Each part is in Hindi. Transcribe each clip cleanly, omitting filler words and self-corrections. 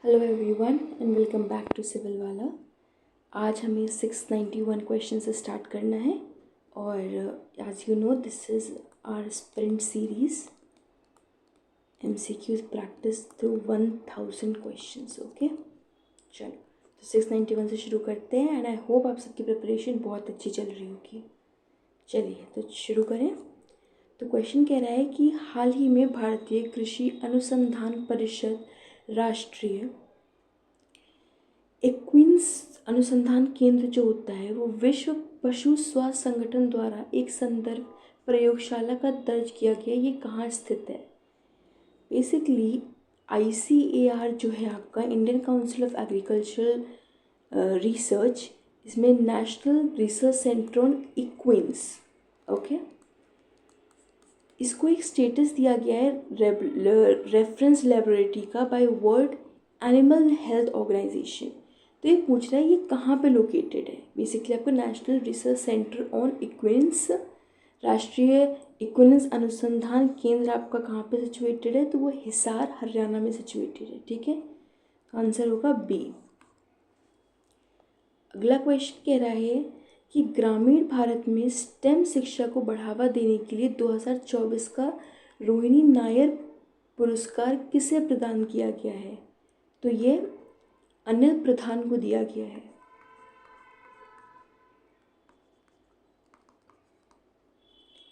Hello everyone and welcome back to civil Wala. आज हमें 691 क्वेश्चन से स्टार्ट करना है और as you know this is our sprint series MCQs practice through 1000 questions. Okay, चलो तो 691 से शुरू करते हैं एंड आई होप आप सबकी प्रिपरेशन बहुत अच्छी चल रही होगी। चलिए तो शुरू करें। तो क्वेश्चन कह रहा है कि हाल ही में भारतीय कृषि अनुसंधान परिषद राष्ट्रीय इक्विन्स अनुसंधान केंद्र जो होता है वो विश्व पशु स्वास्थ्य संगठन द्वारा एक संदर्भ प्रयोगशाला का दर्ज किया गया। ये कहाँ स्थित है? बेसिकली ICAR जो है आपका Indian council of agricultural research, इसमें national research centre on equines. Okay, इसको एक स्टेटस दिया गया है रेफरेंस लेबोरेटरी का by world animal health organisation. तो ये पूछ रहा है ये कहाँ पे लोकेटेड है। बेसिकली आपको नेशनल रिसर्च सेंटर ऑन इक्विन्स, राष्ट्रीय इक्विन्स अनुसंधान केंद्र आपका कहाँ पे सिचुएटेड है? तो वो हिसार हरियाणा में सिचुएटेड है। ठीक है, आंसर होगा बी। अगला क्वेश्चन कह रहा है कि ग्रामीण भारत में स्टेम शिक्षा को बढ़ावा देने के लिए 2024 का रोहिणी नायर पुरस्कार किसे प्रदान किया गया है? तो ये अनिल प्रधान को दिया गया है।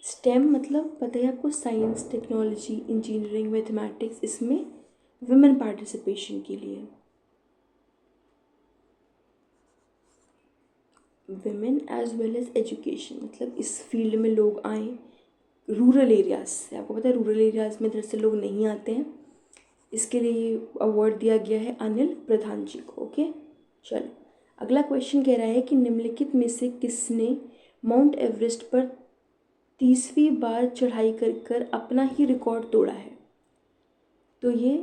स्टेम मतलब पता है आपको, साइंस, टेक्नोलॉजी, इंजीनियरिंग, मैथमेटिक्स, इसमें वुमेन पार्टिसिपेशन के लिए। Women as well as education, मतलब इस फील्ड में लोग आए रूरल एरियाज से। आपको पता है रूरल एरियाज में इधर से लोग नहीं आते हैं, इसके लिए अवार्ड दिया गया है अनिल प्रधान जी को। ओके, चलो अगला क्वेश्चन कह रहा है कि निम्नलिखित में से किसने माउंट एवरेस्ट पर 30वीं बार चढ़ाई कर कर अपना ही रिकॉर्ड तोड़ा है? तो ये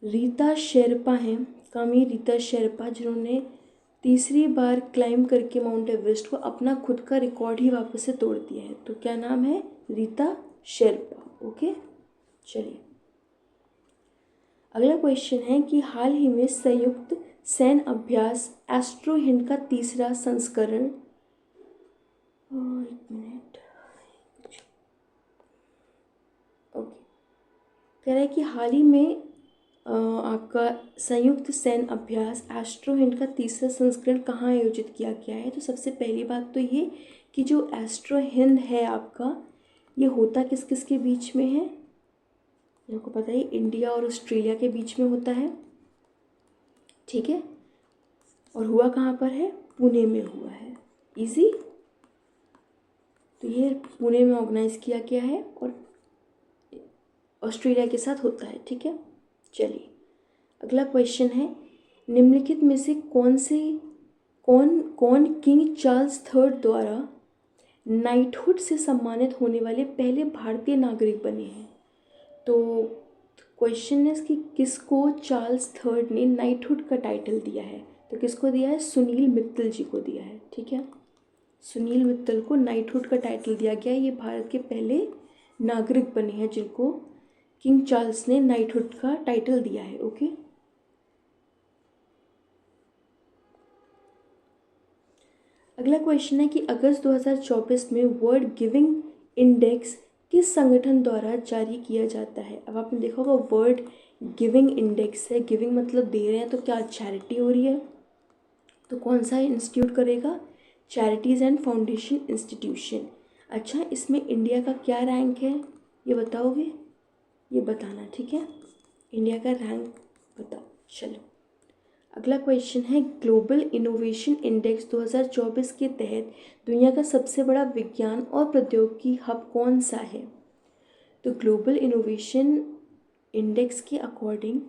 रीता शेरपा हैं, कामी रीता शेरपा, जिन्होंने तीसरी बार क्लाइंब करके माउंट एवरेस्ट को अपना खुद का रिकॉर्ड ही वापस से तोड़ दिया है। तो क्या नाम है? रीता शेरपा। ओके, चलिए अगला क्वेश्चन है कि हाल ही में संयुक्त सैन्य अभ्यास एस्ट्रो हिंड का तीसरा संस्करण, एक मिनट, ओके, कह रहा है कि हाल ही में आपका संयुक्त सैन्य अभ्यास एस्ट्रो हिंड का तीसरा संस्करण कहाँ आयोजित किया गया है? तो सबसे पहली बात तो ये कि जो एस्ट्रो हिंद है आपका, ये होता किस किस के बीच में है? आपको पता है इंडिया और ऑस्ट्रेलिया के बीच में होता है। ठीक है, और हुआ कहाँ पर है? पुणे में हुआ है। इजी, तो ये पुणे में ऑर्गेनाइज किया गया है और ऑस्ट्रेलिया के साथ होता है। ठीक है, चलिए अगला क्वेश्चन है, निम्नलिखित में से कौन किंग चार्ल्स III द्वारा नाइटहुड से सम्मानित होने वाले पहले भारतीय नागरिक बने हैं? तो क्वेश्चन है कि किसको चार्ल्स III ने नाइटहुड का टाइटल दिया है? तो किसको दिया है? सुनील मित्तल जी को दिया है। ठीक है, सुनील मित्तल को नाइटहुड का टाइटल दिया गया। ये भारत के पहले नागरिक बने हैं जिनको किंग चार्ल्स ने नाइटहुड का टाइटल दिया है। ओके, अगला क्वेश्चन है कि अगस्त 2024 में वर्ल्ड गिविंग इंडेक्स किस संगठन द्वारा जारी किया जाता है? अब आपने देखा होगा वर्ल्ड गिविंग इंडेक्स है, गिविंग मतलब दे रहे हैं, तो क्या चैरिटी हो रही है? तो कौन सा इंस्टीट्यूट करेगा? Charities and foundation institution. अच्छा, इसमें इंडिया का क्या रैंक है ये बताओगे? ये बताना, ठीक है, इंडिया का रैंक बताओ। चलो अगला क्वेश्चन है, ग्लोबल इनोवेशन इंडेक्स 2024 के तहत दुनिया का सबसे बड़ा विज्ञान और प्रौद्योगिकी हब कौन सा है? तो ग्लोबल इनोवेशन इंडेक्स के अकॉर्डिंग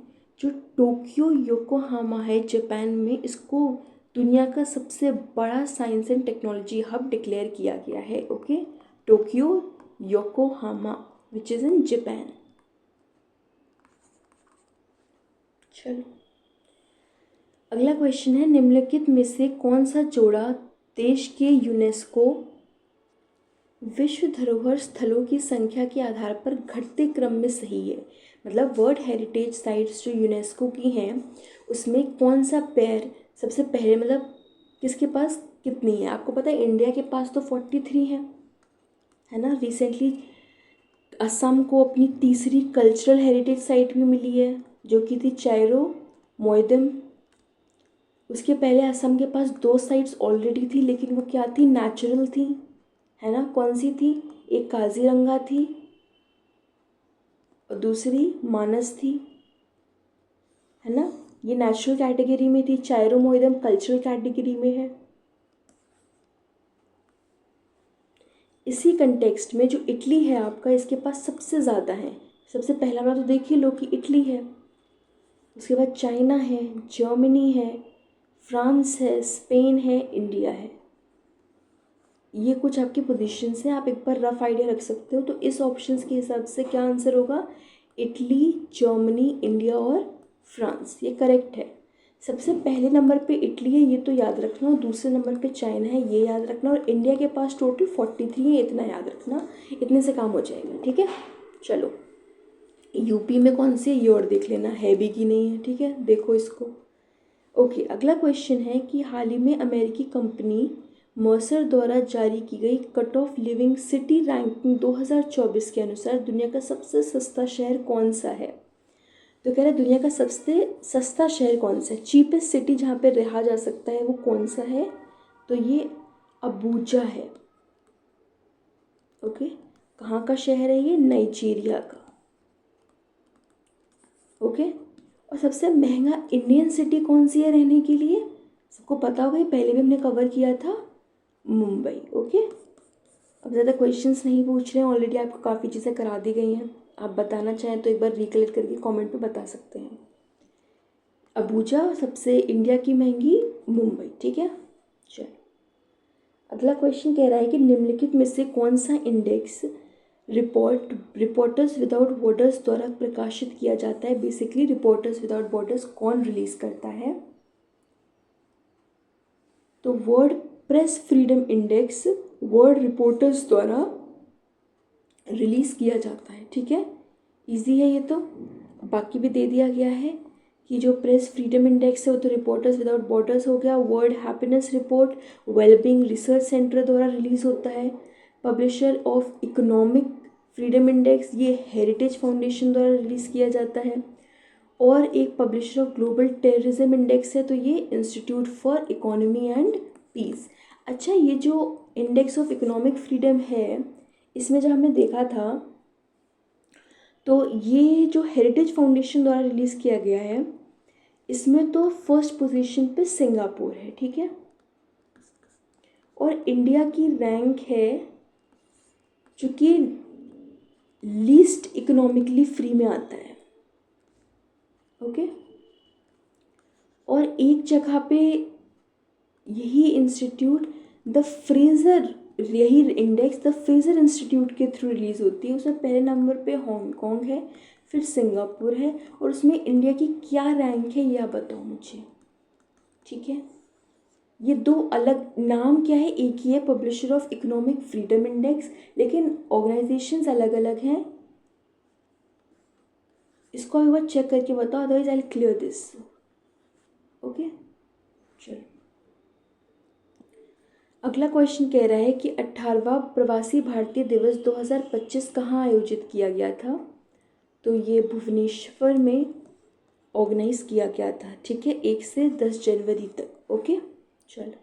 जो टोक्यो योकोहामा है जापान में, इसको दुनिया का सबसे बड़ा science and technology hub declare किया गया है। Okay, Tokyo Yokohama which is in Japan. चलो अगला क्वेश्चन है, निम्नलिखित में से कौन सा जोड़ा देश के यूनेस्को विश्व धरोहर स्थलों की संख्या के आधार पर घटते क्रम में सही है? मतलब वर्ल्ड हेरिटेज साइट्स जो यूनेस्को की हैं उसमें कौन सा पेयर सबसे पहले, मतलब किसके पास कितनी है? आपको पता है इंडिया के पास तो 43 है ना। रिसेंटली असम को अपनी तीसरी कल्चरल हेरिटेज साइट भी मिली है जो कि थी चाइरो मोइदम। उसके पहले असम के पास 2 साइट्स ऑलरेडी थी, लेकिन वो क्या थी? नेचुरल थी, है ना। कौन सी थी? एक काजीरंगा थी और दूसरी मानस थी, है ना। ये नेचुरल कैटेगरी में थी, चाइरो मोइदम कल्चरल कैटेगरी में है। इसी कंटेक्स्ट में जो इटली है आपका, इसके पास सबसे ज़्यादा है। सबसे पहला वाला तो देख ही लो कि इटली है, उसके बाद चाइना है, जर्मनी है, फ्रांस है, स्पेन है, इंडिया है। ये कुछ आपकी पोजीशंस हैं, आप एक बार रफ आइडिया रख सकते हो। तो इस ऑप्शंस के हिसाब से क्या आंसर होगा? इटली, जर्मनी, इंडिया और फ्रांस, ये करेक्ट है। सबसे पहले नंबर पे इटली है, ये तो याद रखना, और दूसरे नंबर पे चाइना है, ये याद रखना, और इंडिया के पास टोटल 43 है, इतना याद रखना। इतने से काम हो जाएगा, ठीक है। चलो, यूपी में कौन सी है ये और देख लेना है भी कि नहीं है, ठीक है, देखो इसको। ओके, अगला क्वेश्चन है कि हाल ही में अमेरिकी कंपनी मर्सर द्वारा जारी की गई cut off living city ranking 2024 के अनुसार दुनिया का सबसे सस्ता शहर कौन सा है? तो कह रहे हैं दुनिया का सबसे सस्ता शहर कौन सा है, चीपेस्ट सिटी जहाँ पे रहा जा सकता है वो कौन सा है? तो ये अबूजा है। ओके, कहाँ का शहर है ये? नाइजीरिया का। ओके, और सबसे महंगा इंडियन सिटी कौन सी है रहने के लिए? सबको पता होगा, ये पहले भी हमने कवर किया था, मुंबई। ओके, अब ज़्यादा क्वेश्चंस नहीं पूछ रहे हैं, ऑलरेडी आपको काफ़ी चीज़ें करा दी गई हैं। आप बताना चाहें तो एक बार रिकलेक्ट करके कमेंट पे बता सकते हैं। अबूजा सबसे इंडिया की महंगी, मुंबई, ठीक है। चलो, अगला क्वेश्चन कह रहा है कि निम्नलिखित में से कौन सा इंडेक्स रिपोर्टर्स विदाउट बॉर्डर्स द्वारा प्रकाशित किया जाता है? बेसिकली रिपोर्टर्स विदाउट बॉर्डर्स कौन रिलीज करता है? तो world press freedom index world reporters द्वारा रिलीज किया जाता है, ठीक है। इजी है ये तो, बाकी भी दे दिया गया है कि जो प्रेस फ्रीडम इंडेक्स है वो तो रिपोर्टर्स विदाउट बॉर्डर्स हो गया। World happiness report wellbeing research centre द्वारा रिलीज होता है। Publisher of economic freedom index ये हेरिटेज फाउंडेशन द्वारा रिलीज़ किया जाता है। और एक publisher of global terrorism index है, तो ये institute for economy and peace. अच्छा, ये जो इंडेक्स ऑफ इकोनॉमिक फ्रीडम है, इसमें जब हमने देखा था तो ये जो हेरिटेज फाउंडेशन द्वारा रिलीज़ किया गया है, इसमें तो फर्स्ट पोजीशन पे सिंगापुर है, ठीक है। और इंडिया की रैंक है जो कि लीस्ट इकोनॉमिकली फ्री में आता है। ओके, और एक जगह पे यही इंस्टीट्यूट द फ्रेजर, यही इंडेक्स द फ्रेजर इंस्टीट्यूट के थ्रू रिलीज़ होती है। उसमें पहले नंबर पे हांगकांग है, फिर सिंगापुर है, और उसमें इंडिया की क्या रैंक है ये आप बताओ मुझे, ठीक है। ये दो अलग नाम क्या है, एक ही है publisher of economic freedom index, लेकिन ऑर्गेनाइजेशंस अलग अलग हैं। इसको एक बार चेक करके बताओ, otherwise I clear this. Okay, चलो, अगला क्वेश्चन कह रहा है कि 18वां प्रवासी भारतीय दिवस 2025 कहाँ आयोजित किया गया था? तो ये भुवनेश्वर में ऑर्गेनाइज किया गया था, ठीक है, 1 से 10 जनवरी तक। ओके, चलो,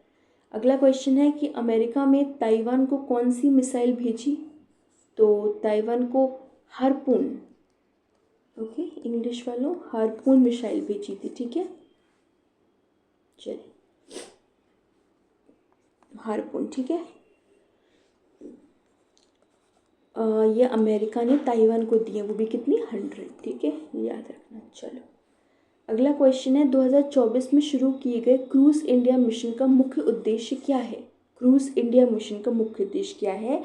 अगला क्वेश्चन है कि अमेरिका में ताइवान को कौन सी मिसाइल भेजी? तो ताइवान को हार्पून, ओके, इंग्लिश वालों, हार्पून मिसाइल भेजी थी, ठीक है। चलिए, हार्पून, ठीक है। ये अमेरिका ने ताइवान को दिए, वो भी कितनी, 100, ठीक है, ये याद रखना। चलो, अगला क्वेश्चन है 2024 में शुरू किए गए क्रूज इंडिया मिशन का मुख्य उद्देश्य क्या है? क्रूज इंडिया मिशन का मुख्य उद्देश्य क्या है?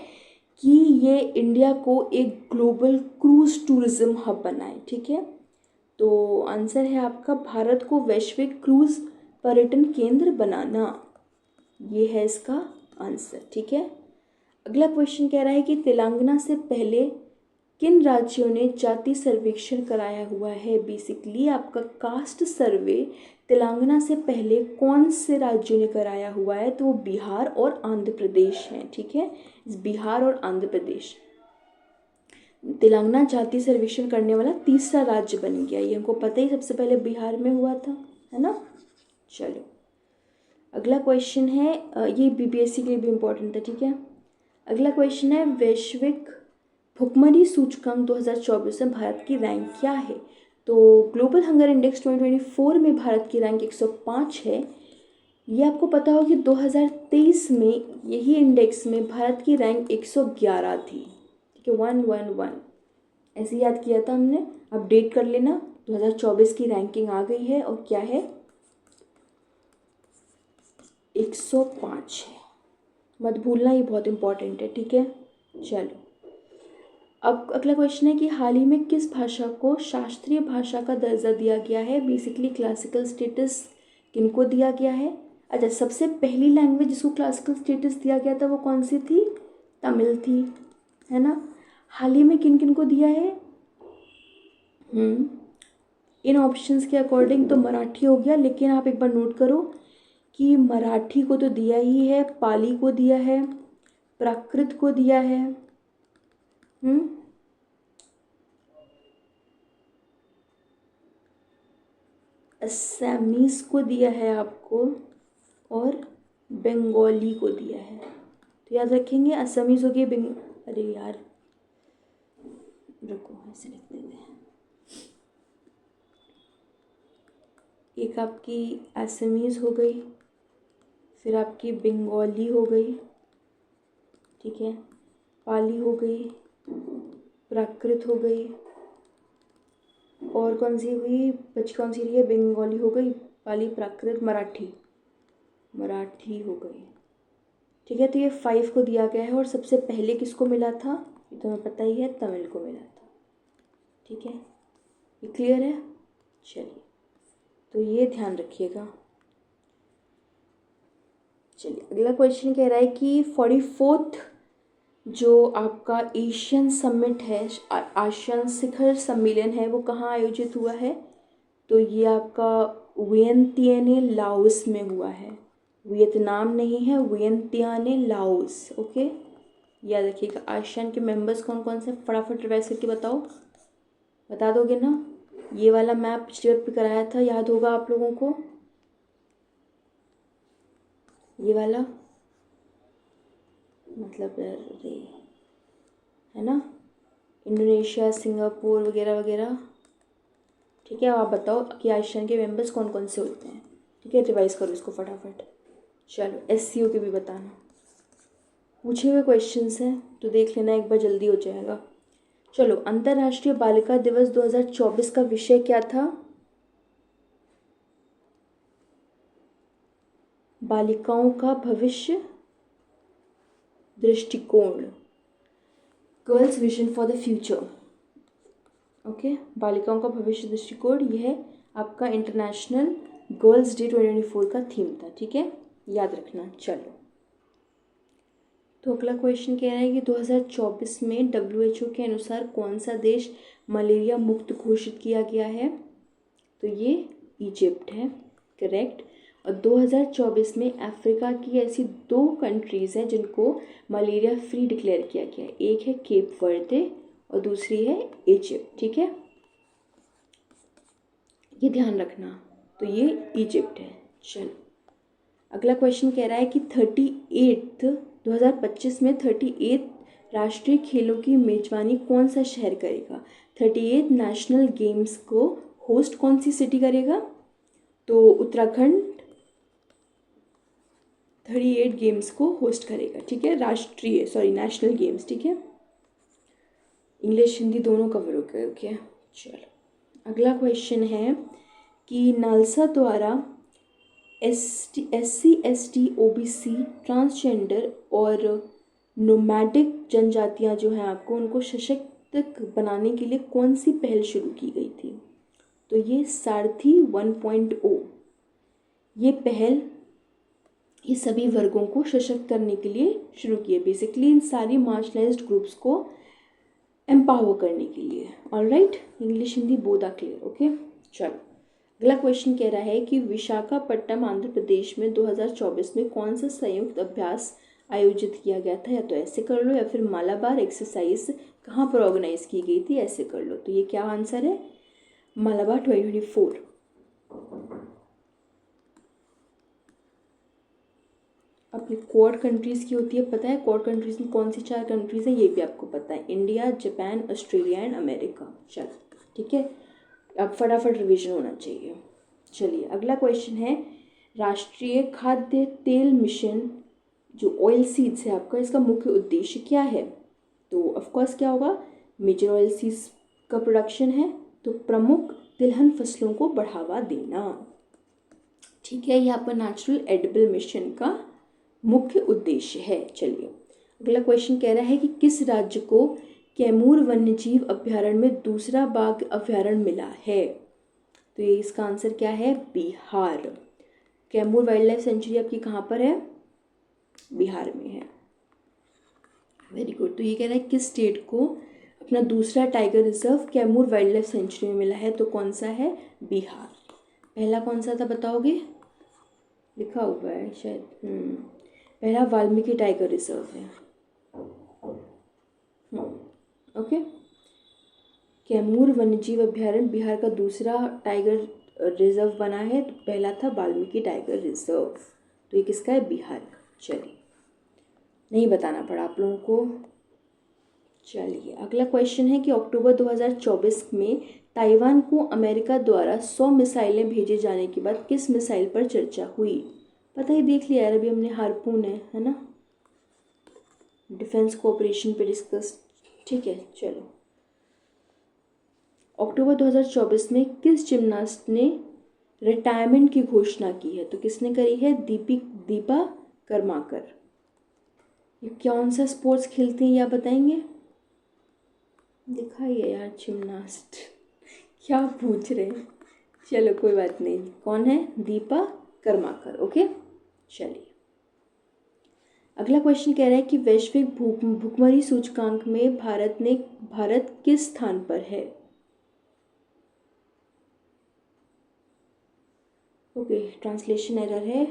कि ये इंडिया को एक ग्लोबल क्रूज टूरिज्म हब बनाए, ठीक है। तो आंसर है आपका भारत को वैश्विक क्रूज पर्यटन केंद्र बनाना, ये है इसका आंसर, ठीक है। अगला क्वेश्चन कह रहा है कि तेलंगाना से पहले किन राज्यों ने जाति सर्वेक्षण कराया हुआ है? बेसिकली आपका कास्ट सर्वे तेलंगाना से पहले कौन से राज्यों ने कराया हुआ है? तो वो बिहार और आंध्र प्रदेश हैं, ठीक है। बिहार और आंध्र प्रदेश। तेलंगाना जाति सर्वेक्षण करने वाला तीसरा राज्य बन गया, ये हमको पता ही, सबसे पहले बिहार में हुआ था, है ना। चलो अगला क्वेश्चन है, ये बीपीएससी के लिए भी इम्पोर्टेंट था, ठीक है। अगला क्वेश्चन है, वैश्विक भुखमरी सूचकांक 2024 में भारत की रैंक क्या है? तो ग्लोबल हंगर इंडेक्स 2024 में भारत की रैंक 105 है। ये आपको पता हो कि 2023 में यही इंडेक्स में भारत की रैंक 111 थी, ठीक है, 111 ऐसे याद किया था हमने, अपडेट कर लेना। 2024 की रैंकिंग आ गई है और क्या है, 105 है, मत भूलना, ये बहुत इंपॉर्टेंट है, ठीक है। चलो अब अगला क्वेश्चन है कि हाल ही में किस भाषा को शास्त्रीय भाषा का दर्जा दिया गया है? बेसिकली क्लासिकल स्टेटस किनको दिया गया है? अच्छा, सबसे पहली लैंग्वेज जिसको क्लासिकल स्टेटस दिया गया था वो कौन सी थी? तमिल थी, है ना। हाल ही में किन किन को दिया है? इन ऑप्शंस के अकॉर्डिंग तो मराठी हो गया, लेकिन आप एक बार नोट करो कि मराठी को तो दिया ही है, पाली को दिया है, प्राकृत को दिया है, असमीज को दिया है आपको, और बंगाली को दिया है। तो याद रखेंगे, असमीज हो गए, अरे यार रुको, ऐसे लिख देते हैं, एक आपकी असमीज हो गई, फिर आपकी बंगाली हो गई, ठीक है, पाली हो गई, प्राकृत हो गई, और कौन सी हुई, बची कौन सी रही है? बंगाली हो गई, पाली, प्राकृत, मराठी, मराठी हो गई, ठीक है। तो ये 5 को दिया गया है, और सबसे पहले किसको मिला था? ये तो हमें पता ही है, तमिल को मिला था, ठीक है। ये क्लियर है? चलिए, तो ये ध्यान रखिएगा। चलिए अगला क्वेश्चन कह रहा है कि 44th जो आपका एशियन समिट है, आसियान शिखर सम्मेलन है, वो कहाँ आयोजित हुआ है? तो ये आपका वियंतियान लाओस में हुआ है, वियतनाम नहीं है, वियंतियान लाओस, ओके, याद रखिएगा। आसियान के मेंबर्स कौन कौन से, फटाफट रिवाइज करके बताओ, बता दोगे ना? ये वाला मैप पिछले बार पे कराया था, याद होगा आप लोगों को, ये वाला, मतलब अरे है ना, इंडोनेशिया, सिंगापुर वगैरह वगैरह, ठीक है। अब आप बताओ कि आसियान के मेंबर्स कौन कौन से होते हैं, ठीक है, रिवाइज करो इसको फटाफट। चलो एससीओ के भी बताना, पूछे हुए क्वेश्चंस हैं तो देख लेना एक बार, जल्दी हो जाएगा। चलो, अंतर्राष्ट्रीय बालिका दिवस 2024 का विषय क्या था? बालिकाओं का भविष्य दृष्टिकोण, girls vision for the future, okay, बालिकाओं का भविष्य दृष्टिकोण, यह है आपका इंटरनेशनल गर्ल्स डे 2024 का थीम था, ठीक है, याद रखना। चलो, तो अगला क्वेश्चन कह रहा है कि 2024 में WHO के अनुसार कौन सा देश मलेरिया मुक्त घोषित किया गया है? तो ये इजिप्ट है, करेक्ट। और 2024 में अफ्रीका की ऐसी 2 कंट्रीज़ हैं जिनको मलेरिया फ्री डिक्लेयर किया गया है, एक है केप वर्दे और दूसरी है इजिप्ट, ठीक है, ये ध्यान रखना। तो ये इजिप्ट है। चलो अगला क्वेश्चन कह रहा है कि 2025 में 38 राष्ट्रीय खेलों की मेजबानी कौन सा शहर करेगा? 38 नेशनल गेम्स को होस्ट कौन सी सिटी करेगा? तो उत्तराखंड 38 गेम्स को होस्ट करेगा, ठीक है, राष्ट्रीय, सॉरी नेशनल गेम्स, ठीक है, इंग्लिश हिंदी दोनों कवर हो गए, ओके। चलो अगला क्वेश्चन है कि नालसा द्वारा SC ST OBC ट्रांसजेंडर और नोमैडिक जनजातियां जो हैं आपको, उनको सशक्त बनाने के लिए कौन सी पहल शुरू की गई थी? तो ये सारथी 1.0, ये पहल ये सभी वर्गों को सशक्त करने के लिए शुरू की है। बेसिकली इन सारी मार्जिनलाइज्ड ग्रुप्स को एम्पावर करने के लिए। Alright, English Hindi both are clear. Okay, चलो अगला क्वेश्चन कह रहा है कि विशाखापट्टनम आंध्र प्रदेश में 2024 में कौन सा संयुक्त अभ्यास आयोजित किया गया था? या तो ऐसे कर लो, या फिर मालाबार एक्सरसाइज कहाँ पर ऑर्गेनाइज की गई थी, ऐसे कर लो। तो ये क्या आंसर है? मालाबार 2024। अपनी क्वाड कंट्रीज़ की होती है, पता है क्वाड कंट्रीज़ में कौन सी 4 कंट्रीज़ हैं, ये भी आपको पता है, India, Japan, Australia and America. चलो ठीक है, अब फटाफट रिवीजन होना चाहिए। चलिए अगला क्वेश्चन है, राष्ट्रीय खाद्य तेल मिशन जो ऑयल सीड्स है आपका, इसका मुख्य उद्देश्य क्या है? तो ऑफकोर्स क्या होगा, मेजर ऑयल सीड्स का प्रोडक्शन है, तो प्रमुख तिलहन फसलों को बढ़ावा देना। ठीक है, ये आपका नेचुरल एडिबल मिशन का मुख्य उद्देश्य है। चलिए अगला क्वेश्चन कह रहा है कि किस राज्य को कैमूर वन्यजीव अभयारण्य में दूसरा बाघ अभयारण्य मिला है? तो ये इसका आंसर क्या है? Bihar. Kaimur wild life sanctuary आपकी कहाँ पर है? बिहार में है। Very good. तो ये कह रहा है किस स्टेट को अपना दूसरा tiger reserve Kaimur wild life sanctuary में मिला है? तो कौन सा है? बिहार। पहला कौन सा था बताओगे? लिखा हुआ है शायद, पहला वाल्मीकि टाइगर रिजर्व है। ओके, कैमूर वन्यजीव अभयारण्य बिहार का दूसरा टाइगर रिजर्व बना है, तो पहला था वाल्मीकि टाइगर रिजर्व। तो ये किसका है? बिहार का। चलिए, नहीं बताना पड़ा आप लोगों को। चलिए अगला क्वेश्चन है कि अक्टूबर 2024 में ताइवान को अमेरिका द्वारा 100 मिसाइलें भेजे जाने के बाद किस मिसाइल पर चर्चा हुई? पता ही देख लिया यार, अभी हमने हार्पून है ना, डिफेंस कोऑपरेशन पे डिस्कस। ठीक है, चलो अक्टूबर 2024 में किस जिमनास्ट ने रिटायरमेंट की घोषणा की है? तो किसने करी है? दीपा कर्माकर। ये कौन सा स्पोर्ट्स खेलते हैं, या बताएंगे? दिखाइए यार, जिमनास्ट क्या पूछ रहे हैं। चलो कोई बात नहीं, कौन है? दीपा कर्माकर। ओके, चलिए अगला क्वेश्चन कह रहा है कि वैश्विक भुखमरी सूचकांक में भारत किस स्थान पर है? ओके, ट्रांसलेशन एरर है।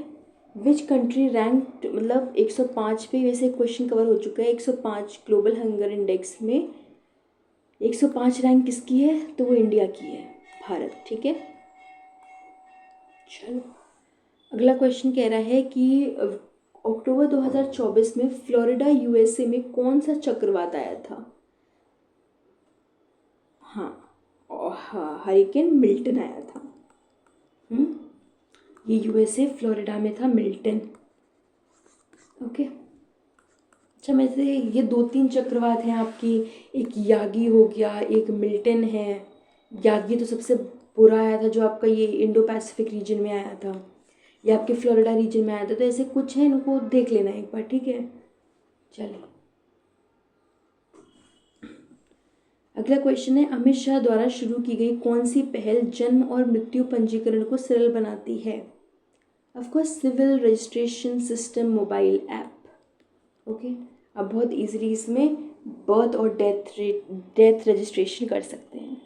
विच कंट्री रैंक्ड, मतलब 105 पे वैसे क्वेश्चन कवर हो चुका है। 105 ग्लोबल हंगर इंडेक्स में 105 रैंक किसकी है? तो वो इंडिया की है, भारत। ठीक है, चलो अगला क्वेश्चन कह रहा है कि अक्टूबर 2024 में फ्लोरिडा यूएसए में कौन सा चक्रवात आया था? हाँ, हरिकेन मिल्टन आया था। ये यूएसए फ्लोरिडा में था, मिल्टन। ओके, अच्छा, में से ये 2-3 चक्रवात हैं आपकी, एक यागी हो गया, एक मिल्टन है। यागी तो सबसे बुरा आया था, जो आपका ये इंडो पैसिफिक रीजन में आया था, ये आपके फ्लोरिडा रीजन में आया था। तो ऐसे कुछ है, इनको देख लेना एक बार। ठीक है, चलिए अगला क्वेश्चन है, अमित शाह द्वारा शुरू की गई कौन सी पहल जन्म और मृत्यु पंजीकरण को सरल बनाती है? Of course civil registration system mobile app. Okay, आप बहुत इजीली इसमें बर्थ और डेथ रजिस्ट्रेशन कर सकते हैं।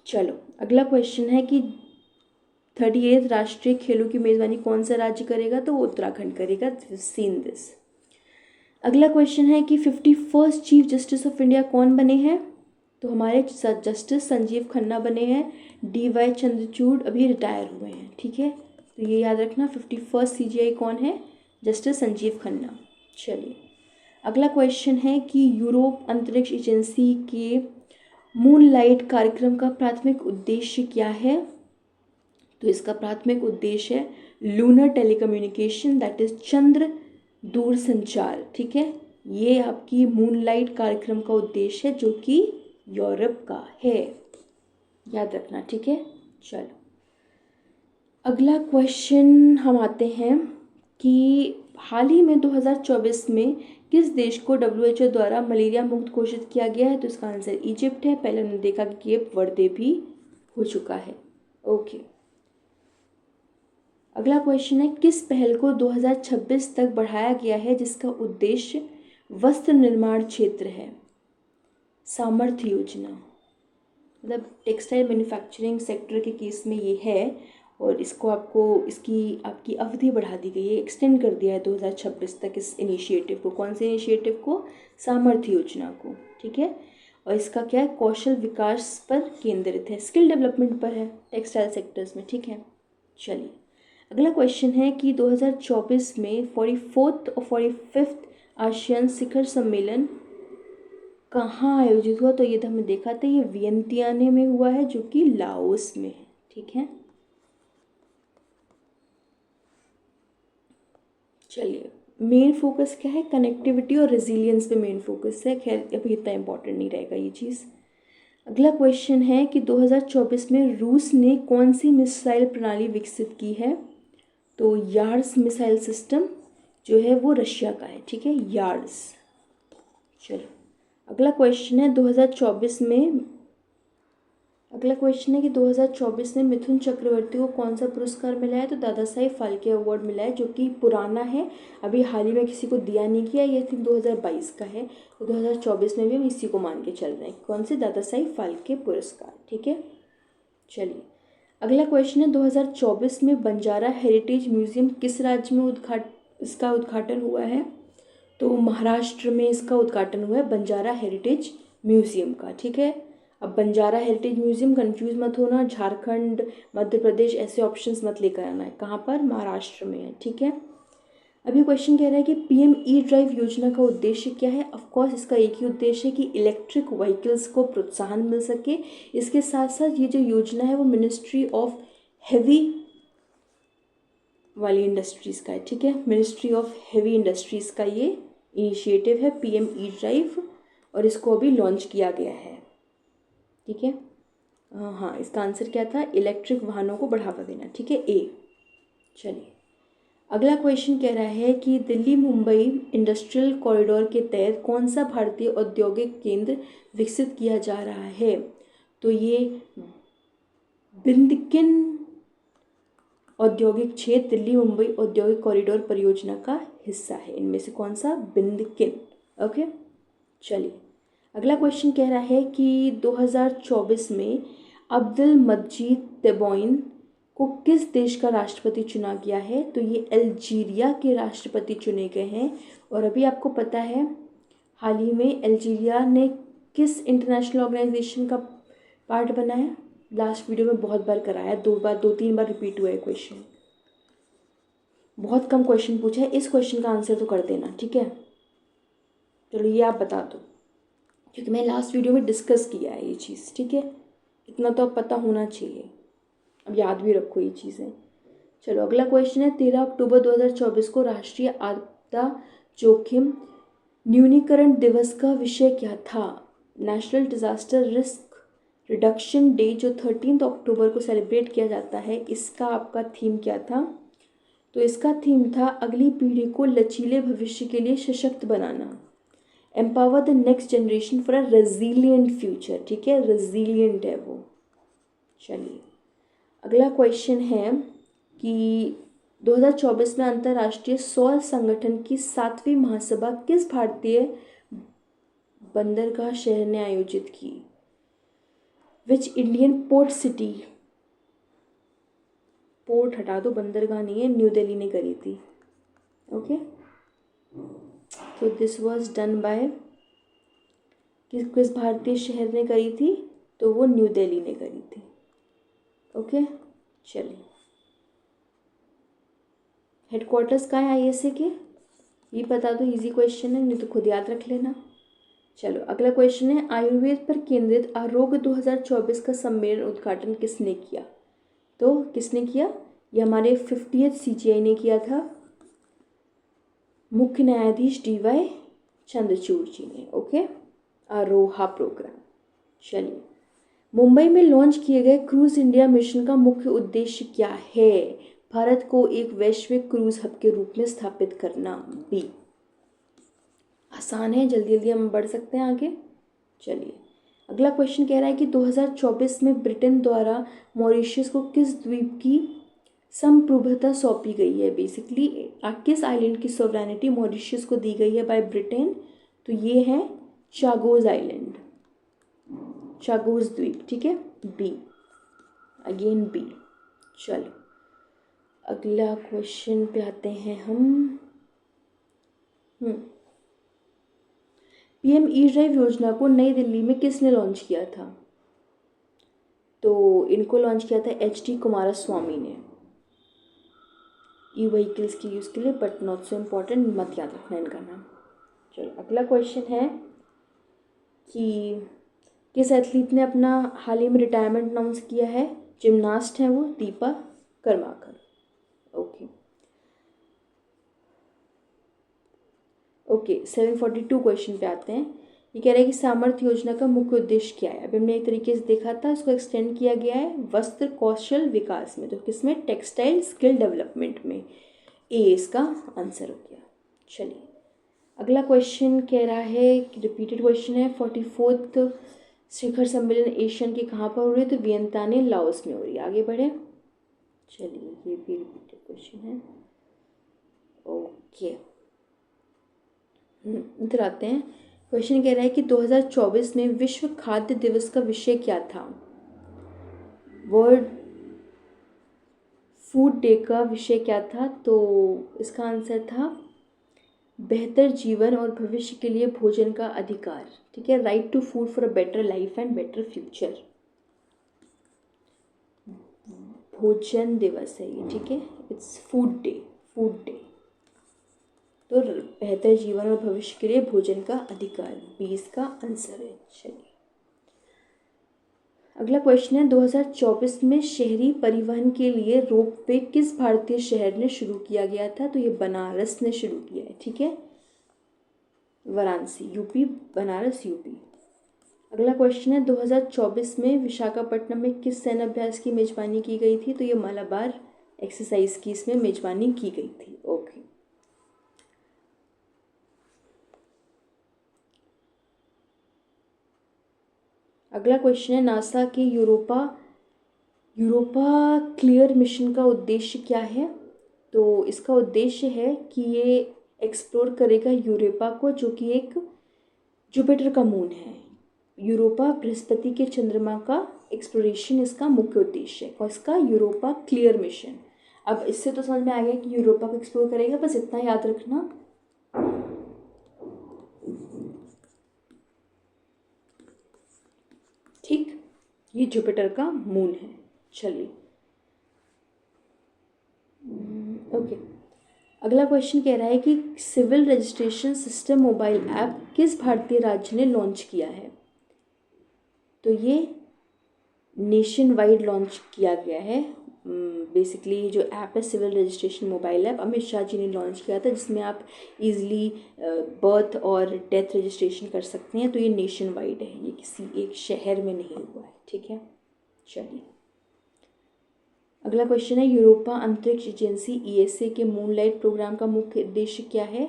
चलो अगला क्वेश्चन है कि 38 राष्ट्रीय खेलों की मेज़बानी कौन सा राज्य करेगा? तो वो उत्तराखंड करेगा। Seen this. अगला क्वेश्चन है कि 51st chief justice of India कौन बने हैं? तो हमारे जस्टिस संजीव खन्ना बने हैं। DY चंद्रचूड़ अभी रिटायर हुए हैं। ठीक है, तो ये याद रखना, 51st CJI कौन है? जस्टिस संजीव खन्ना। चलिए अगला क्वेश्चन है कि यूरोप अंतरिक्ष एजेंसी के मूनलाइट कार्यक्रम का प्राथमिक उद्देश्य क्या है? तो इसका प्राथमिक उद्देश्य है लूनर टेलीकम्युनिकेशन, दैट इज चंद्र दूरसंचार। ठीक है, ये आपकी मूनलाइट कार्यक्रम का उद्देश्य है, जो कि यूरोप का है, याद रखना। ठीक है, चलो अगला क्वेश्चन हम आते हैं कि हाल ही में 2024 में किस देश को WHO द्वारा मलेरिया मुक्त घोषित किया गया है? तो इसका आंसर इजिप्ट है। पहले हमने देखा कि केप वर्दे भी हो चुका है। ओके, अगला क्वेश्चन है, किस पहल को 2026 तक बढ़ाया गया है जिसका उद्देश्य वस्त्र निर्माण क्षेत्र है? सामर्थ्य योजना, मतलब टेक्सटाइल मैन्युफैक्चरिंग सेक्टर के केस में ये है, और इसको आपकी अवधि बढ़ा दी गई है, एक्सटेंड कर दिया है 2026 तक इस इनिशिएटिव को। कौन से इनिशिएटिव को? सामर्थ्य योजना को, ठीक है। और इसका क्या है? कौशल विकास पर केंद्रित है, स्किल डेवलपमेंट पर है टेक्सटाइल सेक्टर्स में, ठीक है। चलिए अगला क्वेश्चन है कि 2024 में 44th और 45th आसियान शिखर सम्मेलन कहाँ आयोजित हुआ? तो ये तो हमने देखा था, ये वियंतियाने में हुआ है, जो कि लाओस में है, ठीक है। चलिए मेन फोकस क्या है? कनेक्टिविटी और रेजिलियंस पे मेन फोकस है। खैर अभी इतना इम्पोर्टेंट नहीं रहेगा ये चीज़। अगला क्वेश्चन है कि 2024 में रूस ने कौन सी मिसाइल प्रणाली विकसित की है? तो यार्ड्स मिसाइल सिस्टम जो है वो रशिया का है, ठीक है, यार्ड्स। चलो अगला क्वेश्चन है 2024 में, अगला क्वेश्चन है कि 2024 में मिथुन चक्रवर्ती को कौन सा पुरस्कार मिला है? तो दादा साहेब फाल्के अवार्ड मिला है, जो कि पुराना है, अभी हाल ही में किसी को दिया नहीं किया, ये थिंक 2022 का है, तो 2024 में भी हम इसी को मान के चल रहे हैं। कौन से? दादा साहेब फाल्के पुरस्कार, ठीक है। चलिए अगला क्वेश्चन है 2024 में बंजारा हेरिटेज म्यूजियम किस राज्य में इसका उद्घाटन हुआ है? तो महाराष्ट्र में इसका उद्घाटन हुआ है, बंजारा हेरिटेज म्यूजियम का, ठीक है। अब बंजारा हेरिटेज म्यूजियम, कंफ्यूज मत होना, झारखंड, मध्य प्रदेश ऐसे ऑप्शंस मत लेकर आना है। कहाँ पर? महाराष्ट्र में है, ठीक है। अभी क्वेश्चन कह रहा है कि पीएम ई ड्राइव योजना का उद्देश्य क्या है? ऑफ कोर्स इसका एक ही उद्देश्य है कि इलेक्ट्रिक व्हीकल्स को प्रोत्साहन मिल सके। इसके साथ साथ ये जो योजना है वो मिनिस्ट्री ऑफ हेवी वाली इंडस्ट्रीज़ का है, ठीक है, मिनिस्ट्री ऑफ हेवी इंडस्ट्रीज़ का ये इनिशिएटिव है पीएम ई ड्राइव, और इसको अभी लॉन्च किया गया है, ठीक है। हाँ इसका आंसर क्या था? इलेक्ट्रिक वाहनों को बढ़ावा देना, ठीक है, ए। चलिए अगला क्वेश्चन कह रहा है कि दिल्ली मुंबई इंडस्ट्रियल कॉरिडोर के तहत कौन सा भारतीय औद्योगिक केंद्र विकसित किया जा रहा है? तो ये बिंदकिन औद्योगिक क्षेत्र दिल्ली मुंबई औद्योगिक कॉरिडोर परियोजना का हिस्सा है। इनमें से कौन सा? बिंदकिन, ओके। चलिए अगला क्वेश्चन कह रहा है कि 2024 में अब्दुल मजीद तेब्बोन को किस देश का राष्ट्रपति चुना गया है? तो ये अल्जीरिया के राष्ट्रपति चुने गए हैं। और अभी आपको पता है हाल ही में अल्जीरिया ने किस इंटरनेशनल ऑर्गेनाइजेशन का पार्ट बना है? लास्ट वीडियो में बहुत बार कराया, 2-3 बार रिपीट हुआ है क्वेश्चन, बहुत कम क्वेश्चन पूछा है, इस क्वेश्चन का आंसर तो कर देना, ठीक है। चलो ये आप बता दो, क्योंकि मैं लास्ट वीडियो में डिस्कस किया है ये चीज़, ठीक है, इतना तो अब पता होना चाहिए, अब याद भी रखो ये चीज़ें। चलो अगला क्वेश्चन है 13 अक्टूबर 2024 को राष्ट्रीय आपदा जोखिम न्यूनीकरण दिवस का विषय क्या था? National disaster risk reduction day जो 13 अक्टूबर को सेलिब्रेट किया जाता है, इसका आपका थीम क्या था? तो इसका थीम था अगली पीढ़ी को लचीले भविष्य के लिए सशक्त बनाना, empower the next generation for a resilient future, ठीक है, रेजिलियंट है वो। चलिए अगला क्वेश्चन है कि 2024 में अंतर्राष्ट्रीय सौर संगठन की 7वीं महासभा किस भारतीय बंदरगाह शहर ने आयोजित की? Which Indian port city, port हटा दो, बंदरगाह नहीं है, न्यू दिल्ली ने करी थी, ओके। तो दिस वाज डन बाय, किस भारतीय शहर ने करी थी? तो वो न्यू दिल्ली ने करी थी, ओके। चलिए हेडक्वार्टर्स कहाँ है आईएसए के? ये बता दो, इजी क्वेश्चन है, नहीं तो खुद याद रख लेना। चलो अगला क्वेश्चन है आयुर्वेद पर केंद्रित आरोग्य 2024 का सम्मेलन उद्घाटन किसने किया? तो किसने किया? ये हमारे 50th CGI ने किया था, मुख्य न्यायाधीश DY चंद्रचूड़ जी ने, ओके, आरोहा प्रोग्राम। चलिए मुंबई में लॉन्च किए गए क्रूज इंडिया मिशन का मुख्य उद्देश्य क्या है? भारत को एक वैश्विक क्रूज हब के रूप में स्थापित करना। बी, आसान है, जल्दी जल्दी हम बढ़ सकते हैं आगे। चलिए अगला क्वेश्चन कह रहा है कि 2024 में ब्रिटेन द्वारा मॉरिशस को किस द्वीप की संप्रभुता सौंपी गई है? बेसिकली किस आइलैंड की सोवरेनिटी मॉरिशस को दी गई है बाय ब्रिटेन? तो ये है चागोज आइलैंड, चागोस द्वीप, ठीक है, बी, अगेन बी। चलो अगला क्वेश्चन पे आते हैं हम। पीएम ई ड्राइव योजना को नई दिल्ली में किसने लॉन्च किया था? तो इनको लॉन्च किया था एच डी कुमारस्वामी ने। ई व्हीकल्स के यूज़ के लिए, बट नॉट सो इम्पॉर्टेंट, मत याद रखना इनका नाम। चलो अगला क्वेश्चन है कि किस एथलीट ने अपना हाल ही में रिटायरमेंट अनाउंस किया है? जिमनास्ट हैं वो, Deepa Karmakar. Okay okay 742 question पे आते हैं। ये कह रहा है कि सामर्थ्य योजना का मुख्य उद्देश्य क्या है? अभी हमने एक तरीके से देखा था, इसको एक्सटेंड किया गया है वस्त्र कौशल विकास में, तो किसमें? टेक्सटाइल स्किल डेवलपमेंट में। ए इसका आंसर हो गया। चलिए अगला क्वेश्चन कह रहा है कि रिपीटेड क्वेश्चन है, 44th शिखर सम्मेलन एशियन के कहाँ पर हो रही है? तो वियंताने लाओस में हो रही है। आगे बढ़े, चलिए ये भी रिपीटेड क्वेश्चन है। ओके इधर आते हैं। क्वेश्चन कह रहा है कि 2024 में विश्व खाद्य दिवस का विषय क्या था? वर्ल्ड फूड डे का विषय क्या था? तो इसका आंसर था बेहतर जीवन और भविष्य के लिए भोजन का अधिकार, ठीक है, right to food for a better life and better future. भोजन दिवस है ये, ठीक है, it's food day, food day. तो बेहतर जीवन और भविष्य के लिए भोजन का अधिकार, 20 का आंसर है। चलिए अगला क्वेश्चन है, 2024 में शहरी परिवहन के लिए रोपवे किस भारतीय शहर ने शुरू किया गया था? तो ये बनारस ने शुरू किया है, ठीक है, वाराणसी यूपी, बनारस यूपी। अगला क्वेश्चन है, 2024 में विशाखापट्टनम में किस सैन्य अभ्यास की मेजबानी की गई थी? तो ये मलाबार एक्सरसाइज की इसमें मेजबानी की गई थी। ओके अगला क्वेश्चन है, नासा के यूरोपा क्लियर मिशन का उद्देश्य क्या है? तो इसका उद्देश्य है कि ये एक्सप्लोर करेगा यूरोपा को, जो कि एक जुपिटर का मून है। यूरोपा बृहस्पति के चंद्रमा का एक्सप्लोरेशन इसका मुख्य उद्देश्य है, और इसका यूरोपा क्लियर मिशन। अब इससे तो समझ में आ गया कि यूरोपा को एक्सप्लोर करेगा, बस इतना याद रखना। ठीक, ये जुपिटर का मून है। चलिए ओके अगला क्वेश्चन कह रहा है कि civil registration system mobile app किस भारतीय राज्य ने लॉन्च किया है? तो ये नेशन वाइड लॉन्च किया गया है। बेसिकली जो ऐप है civil registration mobile app, Amit Shah ji ने लॉन्च किया था, जिसमें आप इजीली बर्थ और डेथ रजिस्ट्रेशन कर सकते हैं। तो ये नेशन वाइड है, ये किसी एक शहर में नहीं हुआ है, ठीक है। चलिए अगला क्वेश्चन है, यूरोपा अंतरिक्ष एजेंसी ईएसए के मूनलाइट प्रोग्राम का मुख्य उद्देश्य क्या है?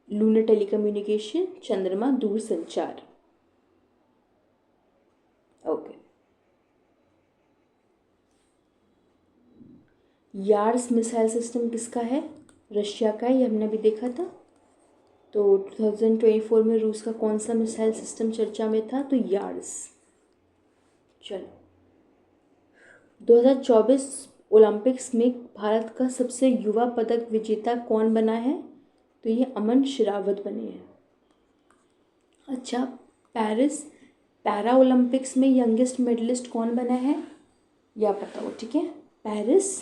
लूनर टेलीकम्युनिकेशन, चंद्रमा दूरसंचार। ओके यार्स मिसाइल सिस्टम किसका है? रशिया का है, ये हमने अभी देखा था। तो 2024 में रूस का कौन सा मिसाइल सिस्टम चर्चा में था? तो यार्स। चलो 2024 ओलंपिक्स में भारत का सबसे युवा पदक विजेता कौन बना है? तो ये अमन शिरावत बने हैं। अच्छा पेरिस पैरा ओलंपिक्स में यंगेस्ट मेडलिस्ट कौन बना है? या पता हो, ठीक है, पेरिस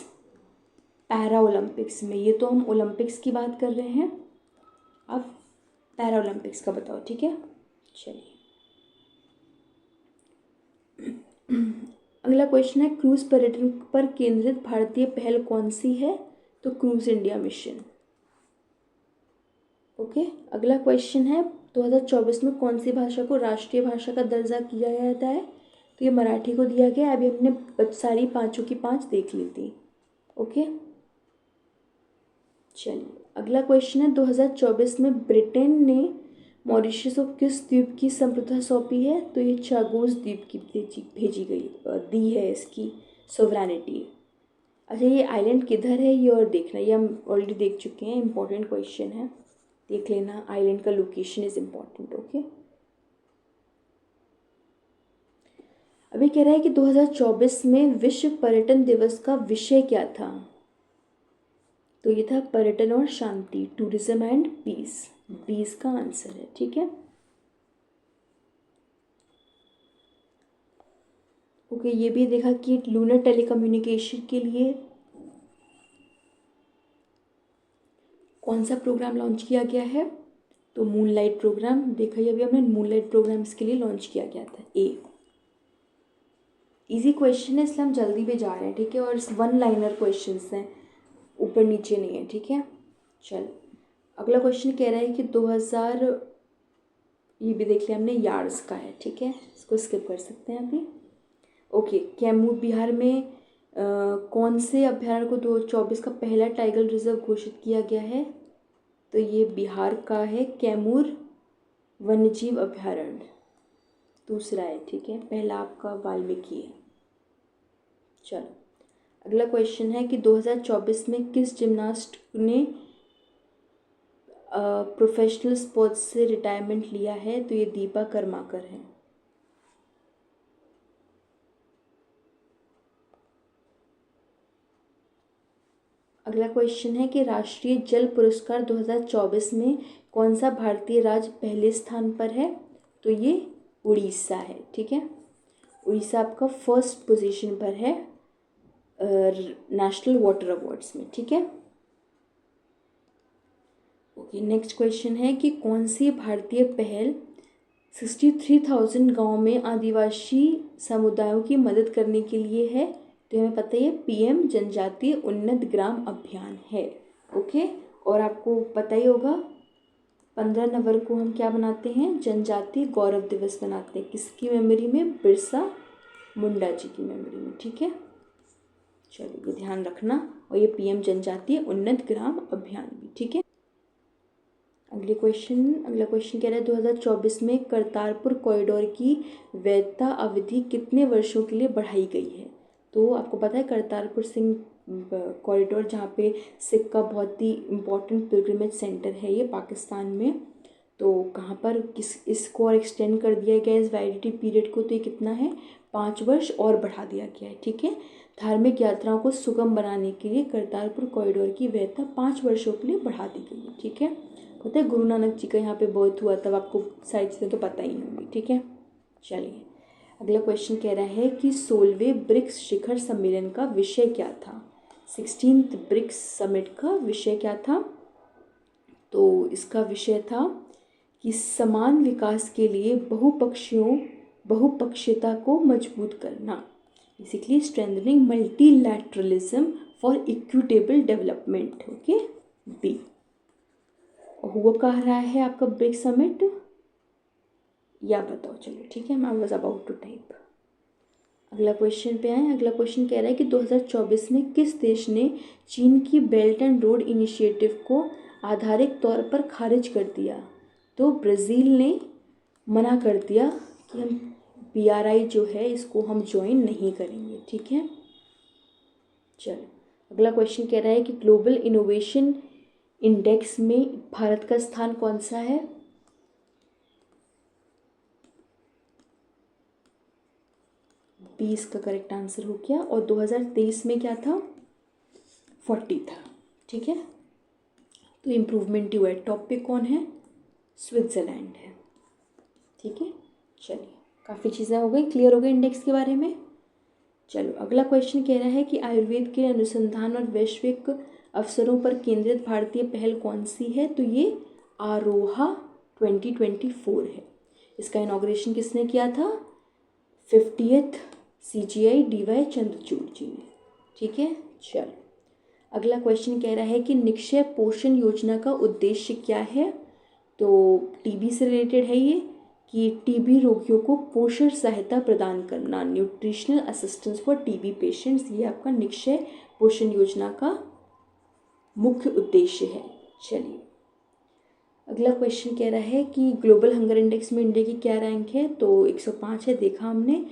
पैरा ओलंपिक्स में। ये तो हम ओलंपिक्स की बात कर रहे हैं, अब पैरा ओलंपिक्स का बताओ, ठीक है। चलिए अगला क्वेश्चन है, क्रूज पर्यटन पर केंद्रित भारतीय पहल कौन सी है? तो क्रूज इंडिया मिशन। ओके अगला क्वेश्चन है, 2024 में कौन सी भाषा को राष्ट्रीय भाषा का दर्जा किया जाता है? तो ये मराठी को दिया गया। अभी हमने सारी पाँचों की पाँच देख ली थी। ओके चलिए अगला क्वेश्चन है, 2024 में ब्रिटेन ने मॉरिशस को किस द्वीप की संप्रभुता सौंपी है? तो ये चागोस द्वीप की भेजी गई दी है इसकी सोवरेनिटी। अच्छा ये आइलैंड किधर है ये और देखना, ये हम ऑलरेडी देख चुके हैं, इंपॉर्टेंट क्वेश्चन है, देख लेना। आइलैंड का लोकेशन इज़ इम्पॉर्टेंट। ओके कह रहा है कि 2024 में विश्व पर्यटन दिवस का विषय क्या था। तो ये था पर्यटन और शांति, टूरिज्म एंड पीस। बी इसका आंसर है। ठीक है, ओके। ये भी देखा कि लूनर टेलीकम्युनिकेशन के लिए कौन सा प्रोग्राम लॉन्च किया गया है। तो मूनलाइट प्रोग्राम देखा ही अभी हमने, मूनलाइट प्रोग्राम इसके लिए लॉन्च किया गया था। ए इजी क्वेश्चन है इसलिए हम जल्दी पे जा रहे हैं। ठीक है, और वन लाइनर क्वेश्चंस हैं, ऊपर नीचे नहीं है। ठीक है, चल अगला क्वेश्चन कह रहा है कि 2000, ये भी देख लिया हमने, यार्ड्स का है। ठीक है, इसको स्किप कर सकते हैं अभी। ओके, कैमूर बिहार में कौन से अभ्यारण्य को 2024 का पहला टाइगर रिजर्व घोषित किया गया है। तो ये बिहार का है कैमूर वन्यजीव अभ्यारण्य, दूसरा है। ठीक है, पहला आपका वाल्मीकि है। चलो अगला क्वेश्चन है कि 2024 में किस जिम्नास्ट ने प्रोफेशनल स्पोर्ट्स से रिटायरमेंट लिया है। तो ये दीपा कर्माकर है। अगला क्वेश्चन है कि राष्ट्रीय जल पुरस्कार 2024 में कौन सा भारतीय राज्य पहले स्थान पर है। तो ये उड़ीसा है। ठीक है, उड़ीसा आपका फर्स्ट पोजीशन पर है नेशनल वाटर अवार्ड्स में। ठीक है, ओके। नेक्स्ट क्वेश्चन है कि कौन सी भारतीय पहल 63,000 गांव में आदिवासी समुदायों की मदद करने के लिए है। तो हमें पता है पीएम जनजातीय उन्नत ग्राम अभियान है। ओके, और आपको पता ही होगा 15 नवंबर को हम क्या बनाते हैं, जनजातीय गौरव दिवस बनाते हैं। किसकी मेमोरी में, बिरसा मुंडा जी की मेमोरी में। ठीक है, चलिए ये ध्यान रखना। और ये पीएम जनजातीय उन्नत ग्राम अभियान भी। ठीक है, अगला क्वेश्चन कह रहा है 2024 में करतारपुर कॉरिडोर की वैधता अवधि कितने वर्षों के लिए बढ़ाई गई है। तो आपको पता है करतारपुर सिंह कॉरिडोर, जहाँ पे सिख का बहुत ही इम्पोर्टेंट पिलग्रिमेज सेंटर है ये पाकिस्तान में। तो कहाँ पर इसको और एक्सटेंड कर दिया गया इस वैलिडिटी पीरियड को। तो ये कितना है, 5 वर्ष और बढ़ा दिया गया है। ठीक है, धार्मिक यात्राओं को सुगम बनाने के लिए करतारपुर कॉरिडोर की वैधता 5 वर्षों के लिए बढ़ा दी गई है। ठीक है, पता है गुरु नानक जी का यहाँ पे बर्थ हुआ, तब आपको सारी चीज़ें तो पता ही होंगी। ठीक है, चलिए अगला क्वेश्चन कह रहा है कि 16वें ब्रिक्स शिखर सम्मेलन का विषय क्या था। 16th ब्रिक्स समिट का विषय क्या था। तो इसका विषय था कि समान विकास के लिए बहुपक्षीयता को मजबूत करना, basically strengthening multilateralism for equitable development. Okay, बी हुआ कह रहा है आपका ब्रिक्स समिट, या बताओ। चलो ठीक है, मैं वाज अबाउट टू टाइप। अगला क्वेश्चन पे आए। अगला क्वेश्चन कह रहा है कि 2024 में किस देश ने चीन की बेल्ट एंड रोड इनिशिएटिव को आधारिक तौर पर खारिज कर दिया। तो ब्राज़ील ने मना कर दिया कि हम BRI जो है इसको हम ज्वाइन नहीं करेंगे। ठीक है, चलो अगला क्वेश्चन कह रहा है कि ग्लोबल इनोवेशन इंडेक्स में भारत का स्थान कौन सा है। बी इसका करेक्ट आंसर हो गया। और 2023 में क्या था, 40 था। ठीक है, तो इम्प्रूवमेंट ही हुआ है। टॉप पे कौन है, स्विट्ज़रलैंड है। ठीक है, चलिए काफ़ी चीज़ें हो गई, क्लियर हो गई इंडेक्स के बारे में। चलो अगला क्वेश्चन कह रहा है कि आयुर्वेद के अनुसंधान और वैश्विक अवसरों पर केंद्रित भारतीय पहल कौन सी है। तो ये आरोहा 2024 है। इसका इनॉग्रेशन किसने किया था, 50th CGI DY चंद्रचूड़ जी ने। ठीक है, चलो अगला क्वेश्चन कह रहा है कि निक्षय पोषण योजना का उद्देश्य क्या है। तो टीबी से रिलेटेड है ये, कि टीबी रोगियों को पोषण सहायता प्रदान करना, nutritional assistance for TB patients, ये आपका निक्षय पोषण योजना का मुख्य उद्देश्य है। चलिए अगला क्वेश्चन कह रहा है कि ग्लोबल हंगर इंडेक्स में इंडिया की क्या रैंक है। तो 105 है, देखा हमने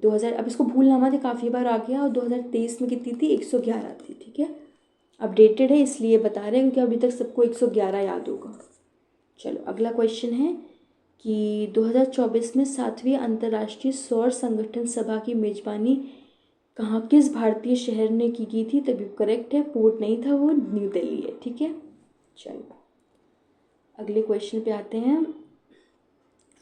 2000, अब इसको भूलना मत, काफ़ी बार आ गया। और 2023 में कितनी थी, 111 थी। ठीक है, अपडेटेड है इसलिए बता रहे हैं क्योंकि अभी तक सबको 111 याद होगा। चलो अगला क्वेश्चन है कि 2024 में 7वीं अंतर्राष्ट्रीय सौर संगठन सभा की मेजबानी कहाँ किस भारतीय शहर ने की गई थी? तभी करेक्ट है, पोर्ट नहीं था वो, न्यू दिल्ली है। ठीक है, चलो अगले क्वेश्चन पे आते हैं।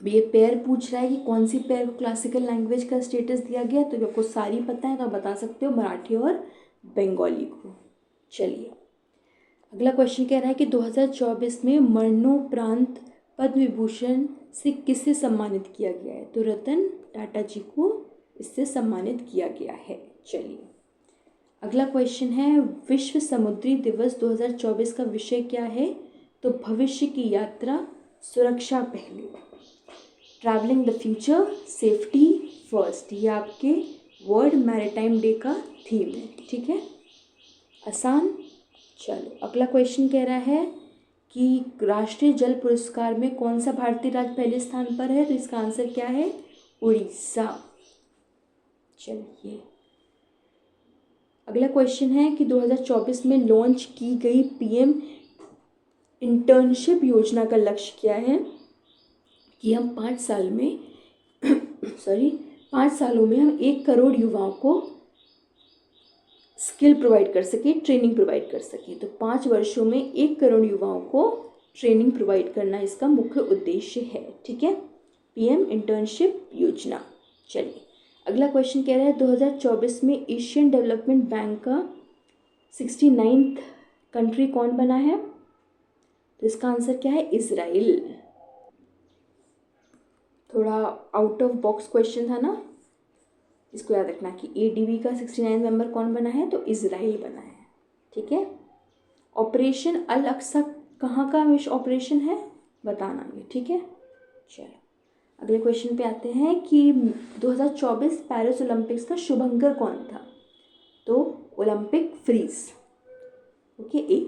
अब ये पेयर पूछ रहा है कि कौन सी पेयर को क्लासिकल लैंग्वेज का स्टेटस दिया गया, तो आपको सारी पता है तो आप बता सकते हो, मराठी और बंगाली को। चलिए अगला क्वेश्चन कह रहा है कि 2024 में मरणोपरांत पद्म विभूषण से किसे सम्मानित किया गया है? तो रतन टाटा जी को इससे सम्मानित किया गया है। चलिए अगला क्वेश्चन है, विश्व समुद्री दिवस 2024 का विषय क्या है? तो भविष्य की यात्रा, सुरक्षा पहलू, travelling the future, safety first. ये आपके वर्ल्ड मैरीटाइम डे का थीम है। ठीक है, आसान। चलो अगला क्वेश्चन कह रहा है कि राष्ट्रीय जल पुरस्कार में कौन सा भारतीय राज्य पहले स्थान पर है? तो इसका आंसर क्या है? उड़ीसा। चलिए अगला क्वेश्चन है कि 2024 में लॉन्च की गई पीएम इंटर्नशिप योजना का लक्ष्य क्या है? कि हम 5 साल में 5 सालों में हम 1 करोड़ युवाओं को स्किल प्रोवाइड कर सके, ट्रेनिंग प्रोवाइड कर सके। तो 5 वर्षों में 1 करोड़ युवाओं को ट्रेनिंग प्रोवाइड करना इसका मुख्य उद्देश्य है। ठीक है, पीएम इंटर्नशिप योजना। चलिए अगला क्वेश्चन कह रहा है 2024 में एशियन डेवलपमेंट बैंक का 69th कंट्री कौन बना है? तो इसका आंसर क्या है? इजराइल। थोड़ा आउट ऑफ बॉक्स क्वेश्चन था ना, इसको याद रखना कि एडीबी का 69 मेंबर कौन बना है? तो इजराइल बना है। ठीक है, ऑपरेशन अल अक्सा कहाँ का विश ऑपरेशन है? बताना ये। ठीक है, चलो अगले क्वेश्चन पे आते हैं कि 2024 पेरिस ओलंपिक्स का शुभंकर कौन था? तो ओलंपिक फ्रीज। ओके, ए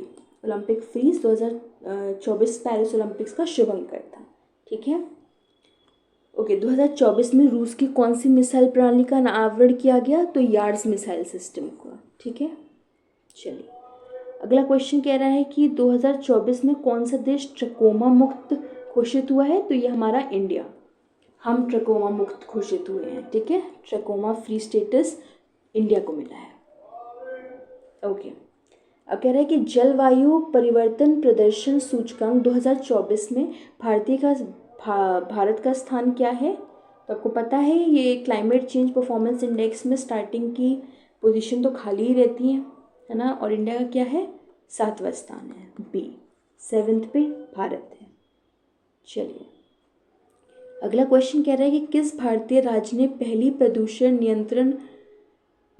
ओलंपिक फ्रीज 2024 पेरिस ओलंपिक्स का शुभंकर था। ठीक है, ओके 2024 में रूस की कौन सी मिसाइल प्रणाली का अनावरण किया गया? तो यार्ड्स मिसाइल सिस्टम का। ठीक है, चलिए अगला क्वेश्चन कह रहा है कि 2024 में कौन सा देश ट्रकोमा मुक्त घोषित हुआ है? तो ये हमारा इंडिया, हम ट्रकोमा मुक्त घोषित हुए हैं। ठीक है, ट्रकोमा फ्री स्टेटस इंडिया को मिला है। ओके, अब कह रहा है कि जलवायु परिवर्तन प्रदर्शन सूचकांक 2024 में भारत का स्थान क्या है? तो आपको पता है ये क्लाइमेट चेंज परफॉर्मेंस इंडेक्स में स्टार्टिंग की पोजीशन तो खाली ही रहती है ना, और इंडिया का क्या है? 7वां स्थान है, बी। 7th पे भारत है। चलिए अगला क्वेश्चन कह रहा है कि किस भारतीय राज्य ने पहली प्रदूषण नियंत्रण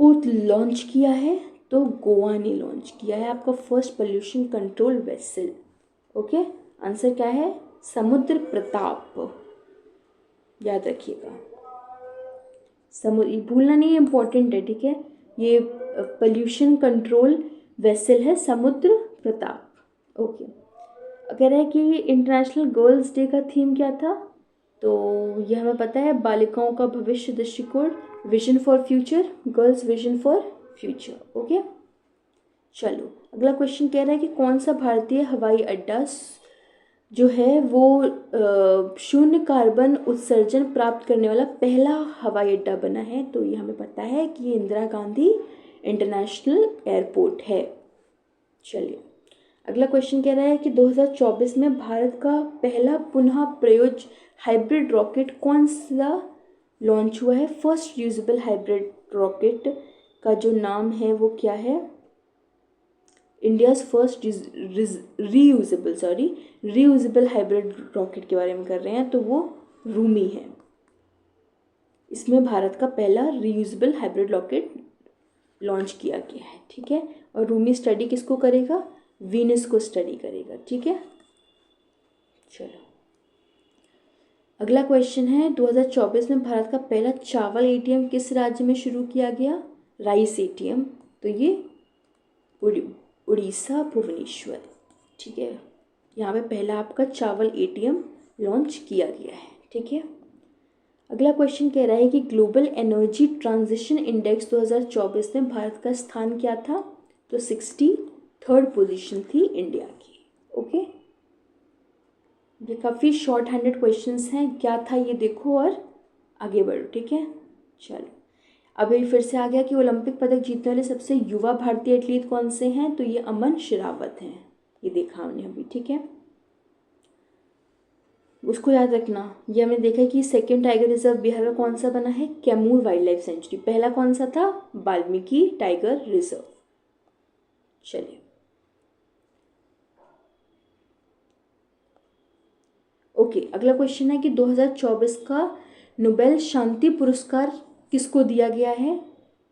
पोत लॉन्च किया है? तो गोवा ने लॉन्च किया है आपका first pollution control vessel. Okay, answer क्या है? समुद्र प्रताप, याद रखिएगा। समुद्र भूलना नहीं है, इम्पोर्टेंट है। ठीक है, ये पोल्यूशन कंट्रोल वेसल है समुद्र प्रताप। ओके, कह रहा है कि इंटरनेशनल गर्ल्स डे का थीम क्या था? तो यह हमें पता है, बालिकाओं का भविष्य दृष्टिकोण, vision for future, girls vision for future. Okay, चलो अगला क्वेश्चन कह रहा है कि कौन सा भारतीय हवाई अड्डा जो है वो 0 कार्बन उत्सर्जन प्राप्त करने वाला पहला हवाई अड्डा बना है? तो ये हमें पता है कि ये इंदिरा गांधी इंटरनेशनल एयरपोर्ट है। चलिए अगला क्वेश्चन कह रहा है कि 2024 में भारत का पहला पुनः प्रयोज्य हाइब्रिड रॉकेट कौन सा लॉन्च हुआ है? फर्स्ट यूजेबल हाइब्रिड रॉकेट का जो नाम है वो क्या है? India's first reusable hybrid rocket के बारे में कर रहे हैं, तो वो रूमी है। इसमें भारत का पहला रीयूजेबल हाइब्रिड रॉकेट लॉन्च किया गया है। ठीक है, और रूमी स्टडी किसको करेगा? वीनस को स्टडी करेगा। ठीक है, चलो अगला क्वेश्चन है 2024 में भारत का पहला चावल एटीएम किस राज्य में शुरू किया गया? Rice ATM. तो ये उड़ीसा भुवनेश्वर। ठीक है, यहाँ पे पहला आपका चावल एटीएम लॉन्च किया गया है। ठीक है, अगला क्वेश्चन कह रहा है कि ग्लोबल एनर्जी ट्रांजिशन इंडेक्स 2024 में भारत का स्थान क्या था? तो 63rd पोजीशन थी इंडिया की। ओके, ये काफ़ी शॉर्ट हैंडेड क्वेश्चंस हैं, क्या था ये देखो और आगे बढ़ो, ठीक है। चलो अभी फिर से आ गया कि ओलंपिक पदक जीतने वाले सबसे युवा भारतीय एथलीट कौन से हैं, तो ये अमन शेरावत हैं, ये देखा हमने अभी, ठीक है। उसको याद रखना, ये हमने देखा कि सेकंड टाइगर रिजर्व बिहार का कौन सा बना है, कैमूर वाइल्ड लाइफ सेंचुरी। पहला कौन सा था, वाल्मीकि टाइगर रिजर्व। चलिए ओके, अगला क्वेश्चन है कि 2024 का नोबेल शांति पुरस्कार किसको दिया गया है,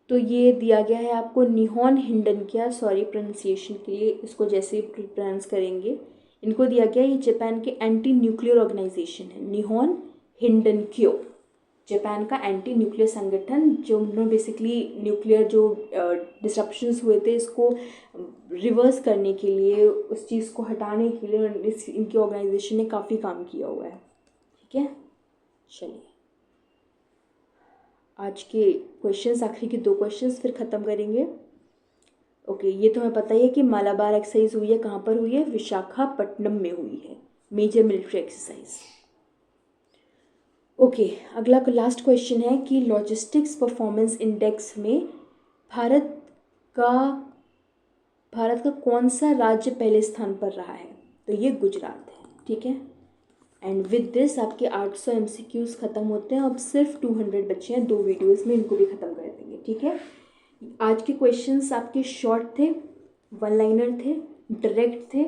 तो ये दिया गया है आपको निहोन हिंडनकिया, सॉरी प्रोनाउंसिएशन के लिए, इसको जैसे प्रोनाउंस करेंगे, इनको दिया गया। ये जापान के एंटी न्यूक्लियर ऑर्गेनाइजेशन है, निहोन हिंडनक्यो, जापान का एंटी न्यूक्लियर संगठन, जो उन्होंने बेसिकली न्यूक्लियर जो डिसरप्शंस हुए थे इसको रिवर्स करने के लिए, उस चीज़ को हटाने के लिए इनकी ऑर्गेनाइजेशन ने काफ़ी काम किया हुआ है, ठीक है। चलिए आज के क्वेश्चंस, आखिरी के 2 क्वेश्चंस फिर ख़त्म करेंगे। ओके, ये तो हमें पता ही है कि मालाबार एक्सरसाइज हुई है, कहाँ पर हुई है, विशाखापट्टनम में हुई है, मेजर मिलिट्री एक्सरसाइज। ओके, अगला लास्ट क्वेश्चन है कि लॉजिस्टिक्स परफॉर्मेंस इंडेक्स में भारत का कौन सा राज्य पहले स्थान पर रहा है, तो ये गुजरात है, ठीक है। एंड विद दिस आपके 800 MCQs ख़त्म होते हैं, अब सिर्फ 200 बचे हैं, 2 वीडियोस में इनको भी ख़त्म कर देंगे, ठीक है। आज के क्वेश्चंस आपके शॉर्ट थे, 1 लाइनर थे, डायरेक्ट थे।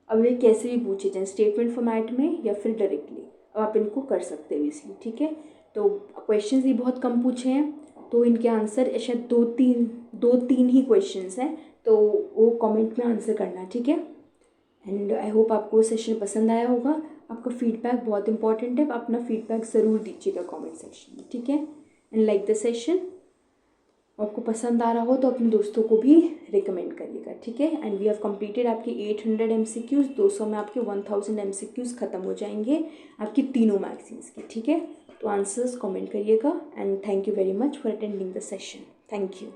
अब ये कैसे भी पूछे जाएँ, स्टेटमेंट फॉर्मेट में या फिर डायरेक्टली, अब आप इनको कर सकते हो इसीलिए, ठीक है। तो क्वेश्चंस भी बहुत कम पूछे हैं, तो इनके आंसर शायद 2-3 ही क्वेश्चंस हैं, तो वो कमेंट में आंसर करना, ठीक है। एंड आई होप आपको सेशन पसंद आया होगा। आपका फीडबैक बहुत इंपॉर्टेंट है, आप अपना फीडबैक ज़रूर दीजिएगा कमेंट सेक्शन में, ठीक है। एंड लाइक द सेशन, आपको पसंद आ रहा हो तो अपने दोस्तों को भी रिकमेंड करिएगा, ठीक है। एंड वी हैव कंप्लीटेड आपके 800 MCQs, 200 में आपके 1000 MCQs ख़त्म हो जाएंगे आपकी तीनों मैगजीन्स की, ठीक है। तो आंसर्स कमेंट करिएगा and thank you very much for attending the session, thank you.